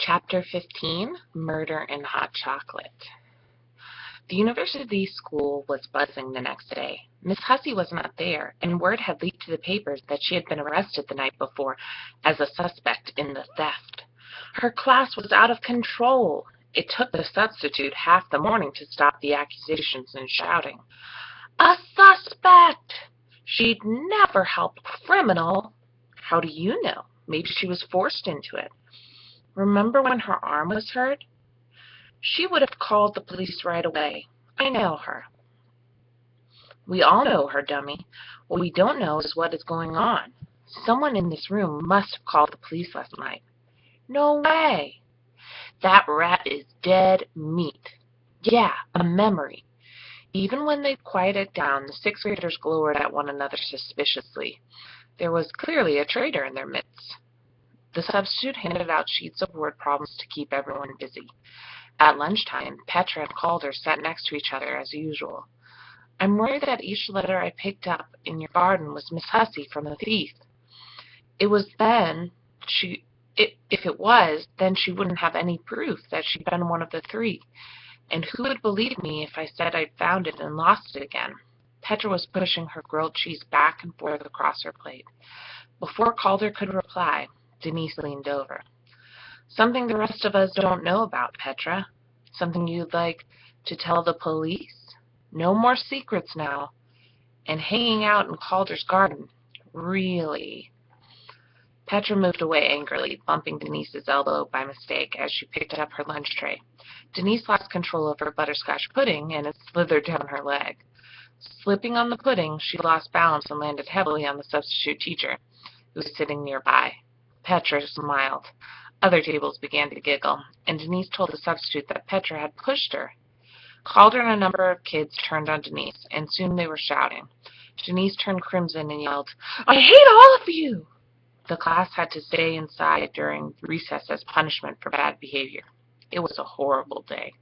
Chapter 15, Murder in Hot Chocolate. The university school was buzzing the next day. Miss Hussey was not there, and word had leaked to the papers that she had been arrested the night before as a suspect in the theft. Her class was out of control. It took the substitute half the morning to stop the accusations and shouting. "A suspect! She'd never help a criminal." How do you know? Maybe she was forced into it. Remember when her arm was hurt? She would have called the police right away. I know her. We all know her, dummy. What we don't know is what is going on. Someone in this room must have called the police last night. No way. That rat is dead meat. Yeah, a memory. Even when they quieted down, the sixth graders glowered at one another suspiciously. There was clearly a traitor in their midst. The substitute handed out sheets of word problems to keep everyone busy. At lunchtime, Petra and Calder sat next to each other as usual. "I'm worried that each letter I picked up in your garden was Miss Hussey from the thief. It was then if it was, then she wouldn't have any proof that she'd been one of the three. And who would believe me if I said I'd found it and lost it again?" Petra was pushing her grilled cheese back and forth across her plate. Before Calder could reply, Denise leaned over. "Something the rest of us don't know about, Petra. Something you'd like to tell the police? No more secrets now. And hanging out in Calder's garden. Really?" Petra moved away angrily, bumping Denise's elbow by mistake as she picked up her lunch tray. Denise lost control of her butterscotch pudding, and it slithered down her leg. Slipping on the pudding, she lost balance and landed heavily on the substitute teacher, who was sitting nearby. Petra smiled. Other tables began to giggle, and Denise told the substitute that Petra had pushed her. Calder and a number of kids turned on Denise, and soon they were shouting. Denise turned crimson and yelled, "I hate all of you!" The class had to stay inside during recess as punishment for bad behavior. It was a horrible day.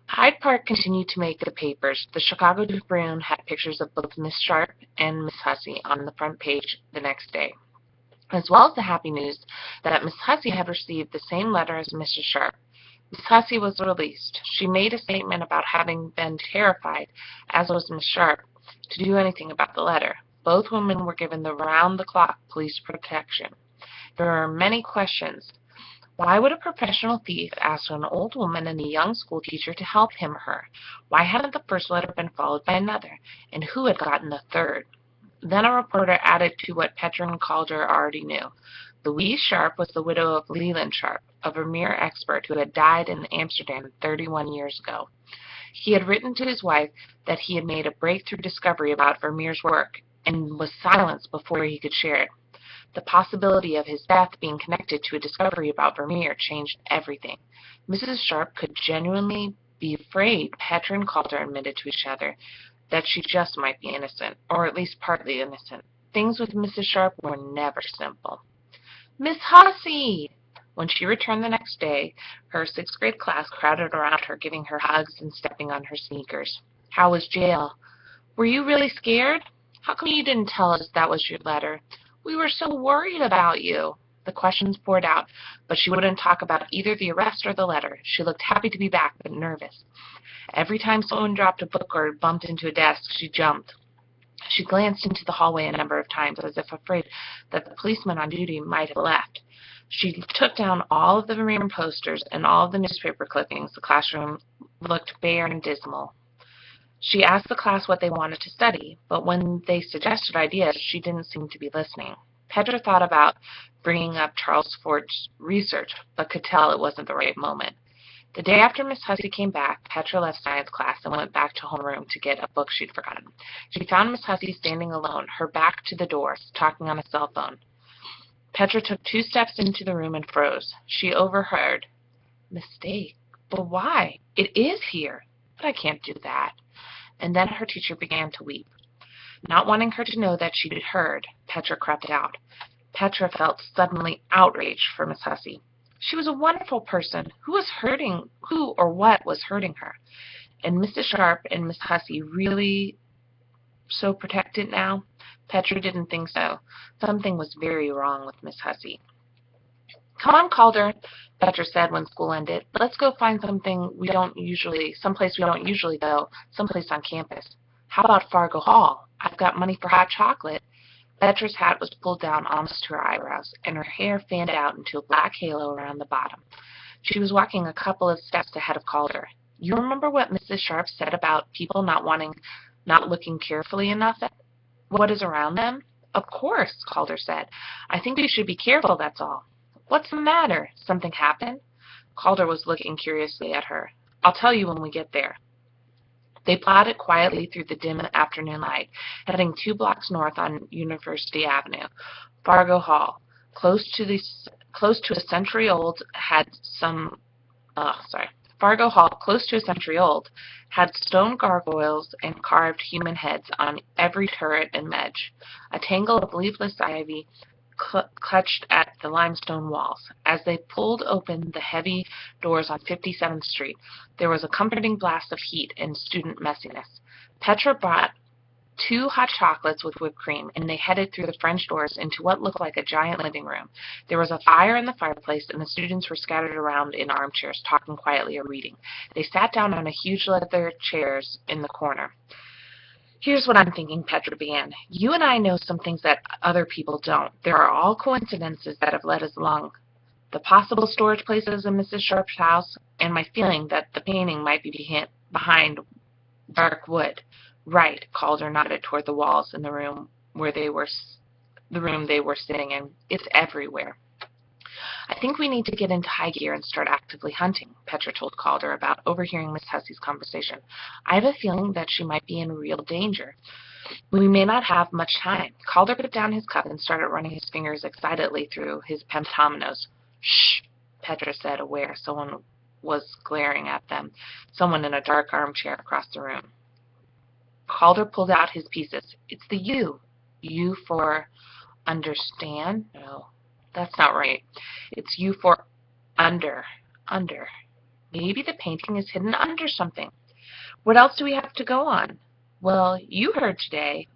Hyde Park continued to make the papers. The Chicago Tribune had pictures of both Miss Sharp and Miss Hussey on the front page the next day, as well as the happy news that Miss Hussey had received the same letter as Mrs. Sharp. Miss Hussey was released. She made a statement about having been terrified, as was Miss Sharp, to do anything about the letter. Both women were given the round-the-clock police protection. There were many questions. Why would a professional thief ask an old woman and a young schoolteacher to help him or her? Why hadn't the first letter been followed by another? And who had gotten the third? Then a reporter added to what Petra and Calder already knew. Louise Sharp was the widow of Leland Sharp, a Vermeer expert who had died in Amsterdam 31 years ago. He had written to his wife that he had made a breakthrough discovery about Vermeer's work and was silenced before he could share it. The possibility of his death being connected to a discovery about Vermeer changed everything. Mrs. Sharp could genuinely be afraid, Petra and Calder admitted to each other, that she just might be innocent, or at least partly innocent. Things with Mrs. Sharp were never simple. "Miss Hussey!" When she returned the next day, her sixth grade class crowded around her, giving her hugs and stepping on her sneakers. "How was jail?" "Were you really scared?" "How come you didn't tell us that was your letter?" "We were so worried about you." The questions poured out, but she wouldn't talk about either the arrest or the letter. She looked happy to be back, but nervous. Every time someone dropped a book or bumped into a desk, she jumped. She glanced into the hallway a number of times, as if afraid that the policeman on duty might have left. She took down all of the Vermeer posters and all of the newspaper clippings. The classroom looked bare and dismal. She asked the class what they wanted to study, but when they suggested ideas, she didn't seem to be listening. Petra thought about bringing up Charles Ford's research, but could tell it wasn't the right moment. The day after Miss Hussey came back, Petra left science class and went back to homeroom to get a book she'd forgotten. She found Miss Hussey standing alone, her back to the door, talking on a cell phone. Petra took 2 steps into the room and froze. She overheard, "Mistake? But why? It is here. But I can't do that." And then her teacher began to weep. Not wanting her to know that she'd heard, Petra crept out. Petra felt suddenly outraged for Miss Hussey. She was a wonderful person. Who or what was hurting her? And Mrs. Sharp and Miss Hussey really so protected now? Petra didn't think so. Something was very wrong with Miss Hussey. "Come on, Calder," Petra said when school ended. "Let's go find someplace we don't usually go, someplace on campus. How about Fargo Hall? I've got money for hot chocolate." Petra's hat was pulled down almost to her eyebrows, and her hair fanned out into a black halo around the bottom. She was walking a couple of steps ahead of Calder. "You remember what Mrs. Sharp said about people not looking carefully enough at what is around them?" "Of course," Calder said. "I think we should be careful, that's all." "What's the matter? Something happened?" Calder was looking curiously at her. "I'll tell you when we get there." They plodded quietly through the dim afternoon light, heading 2 blocks north on University Avenue. Fargo Hall, close to a century old, Fargo Hall, close to a century old, had stone gargoyles and carved human heads on every turret and ledge. A tangle of leafless ivy clutched at the limestone walls. As they pulled open the heavy doors on 57th Street, there was a comforting blast of heat and student messiness. Petra brought 2 hot chocolates with whipped cream, and they headed through the French doors into what looked like a giant living room. There was a fire in the fireplace, and the students were scattered around in armchairs, talking quietly or reading. They sat down on huge leather chairs in the corner. "Here's what I'm thinking," Petra began. "You and I know some things that other people don't. There are all coincidences that have led us along. The possible storage places in Mrs. Sharp's house, and my feeling that the painting might be behind dark wood." "Right," Calder nodded toward the walls in the room they were sitting in. "It's everywhere." "I think we need to get into high gear and start actively hunting," Petra told Calder about overhearing Miss Hussey's conversation. "I have a feeling that she might be in real danger. We may not have much time." Calder put down his cup and started running his fingers excitedly through his pentominoes. "Shh," Petra said, aware someone was glaring at them, someone in a dark armchair across the room. Calder pulled out his pieces. "It's the U. U for understand? No, that's not right. It's U for under. Under. Maybe the painting is hidden under something. What else do we have to go on?" What you heard today.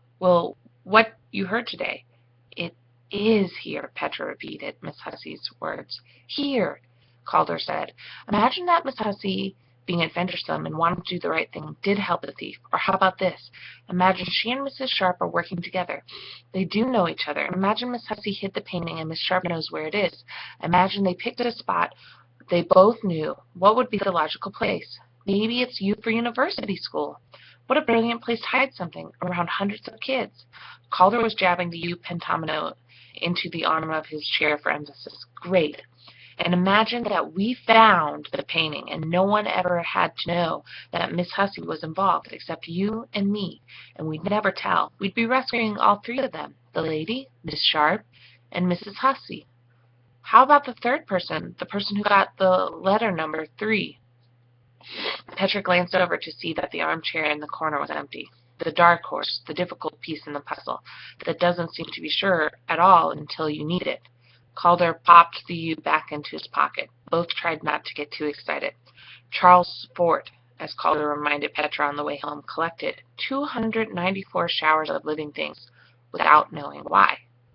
It is here," Petra repeated Miss Hussey's words. "Here," Calder said. "Imagine that Miss Hussey, being adventuresome and wanting to do the right thing, did help the thief. Or how about this? Imagine she and Mrs. Sharp are working together. They do know each other. Imagine Miss Hussey hid the painting and Miss Sharp knows where it is. Imagine they picked a spot they both knew. What would be the logical place? Maybe it's U for University School. What a brilliant place to hide something around hundreds of kids." Calder was jabbing the U pentomino into the arm of his chair for emphasis. "Great. And imagine that we found the painting and no one ever had to know that Miss Hussey was involved except you and me, and we'd never tell. We'd be rescuing all 3 of them, the lady, Miss Sharp, and Mrs. Hussey. How about the third person, the person who got the letter number 3? Petra glanced over to see that the armchair in the corner was empty. The dark horse, the difficult piece in the puzzle, that doesn't seem to be sure at all until you need it. Calder popped the U back into his pocket. Both tried not to get too excited. Charles Fort, as Calder reminded Petra on the way home, collected 294 showers of living things without knowing why.